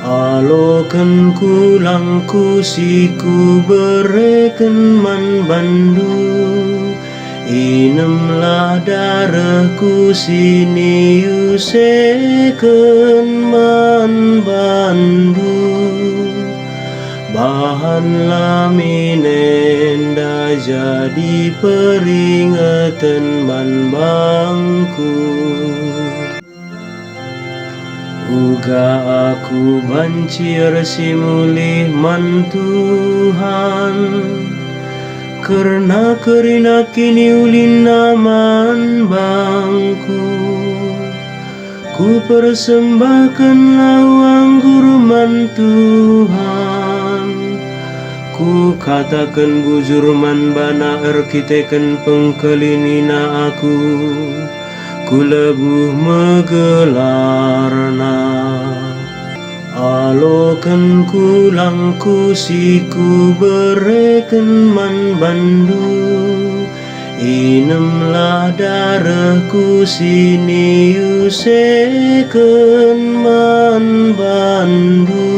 Alokan kulangku siku bereken man bandu, inemlah darahku sini useken man bandu. Bahan laminenda jadi peringatan man bangku. Uga aku bancir simulih man Tuhan, karena kerina kini ulin naman bangku. Ku persembahkan lawang guru man Tuhan, ku katakan bujur man bana arkiteken pengkelinina aku. Ku lebuh megelarna, alokan kulangku siku bereken man bandu, inemlah darahku sini useken man bandu.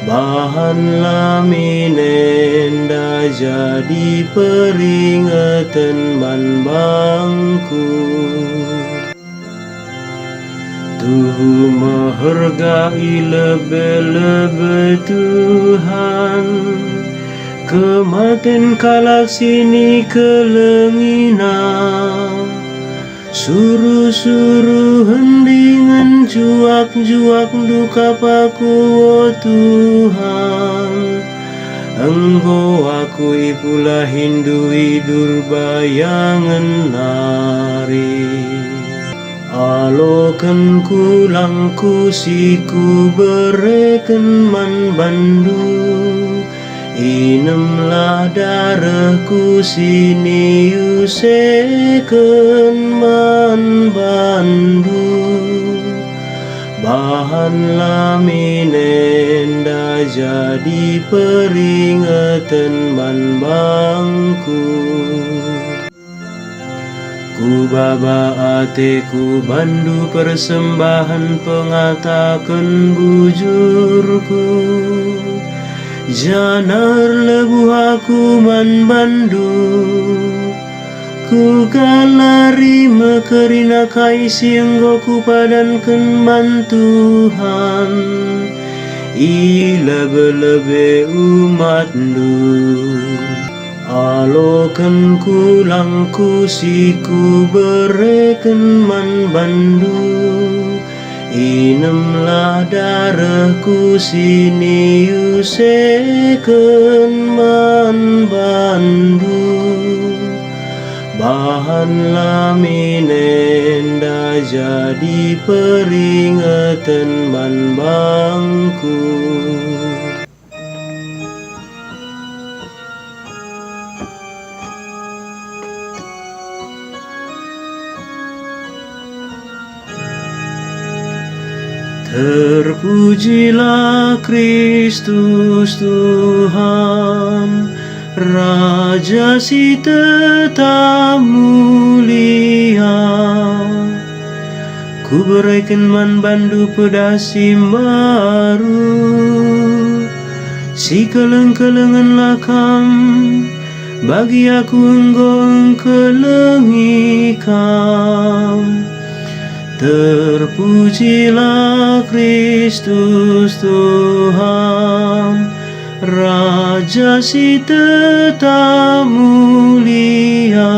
Bahan laminenda jadi peringatan man bangku. Tuh menghargai lebih-lebih Tuhan, kematen kalak sini kelengina. Suruh-suruh hendingan juak-juak duka paku o Tuhan. Engkau aku ipulah hindui durbayangan nari. Alokan kulangku siku bereken man bandu, inemlah darahku sini useken man bandu. Bahan laminenda jadi peringatan man bangku. Ku baba ateku bandu persembahan pengatakan bujurku. Janar lebuh aku man bandu, ku galari mekerina kai sienggoku padankan man Tuhan. Ilebe-lebe umatmu, alokan kulangku siku bereken man bandu, inemlah darahku sini useken man bandu. Bahan laminenda jadi peringatan man bangku. Terpujilah Kristus Tuhan, Raja si tetap mulia. Ku berikan man bandu pedasi baru, si keleng-kelengan lakam, bagi aku enggong kelengikam. Terpujilah Kristus Tuhan, Raja si tetap mulia.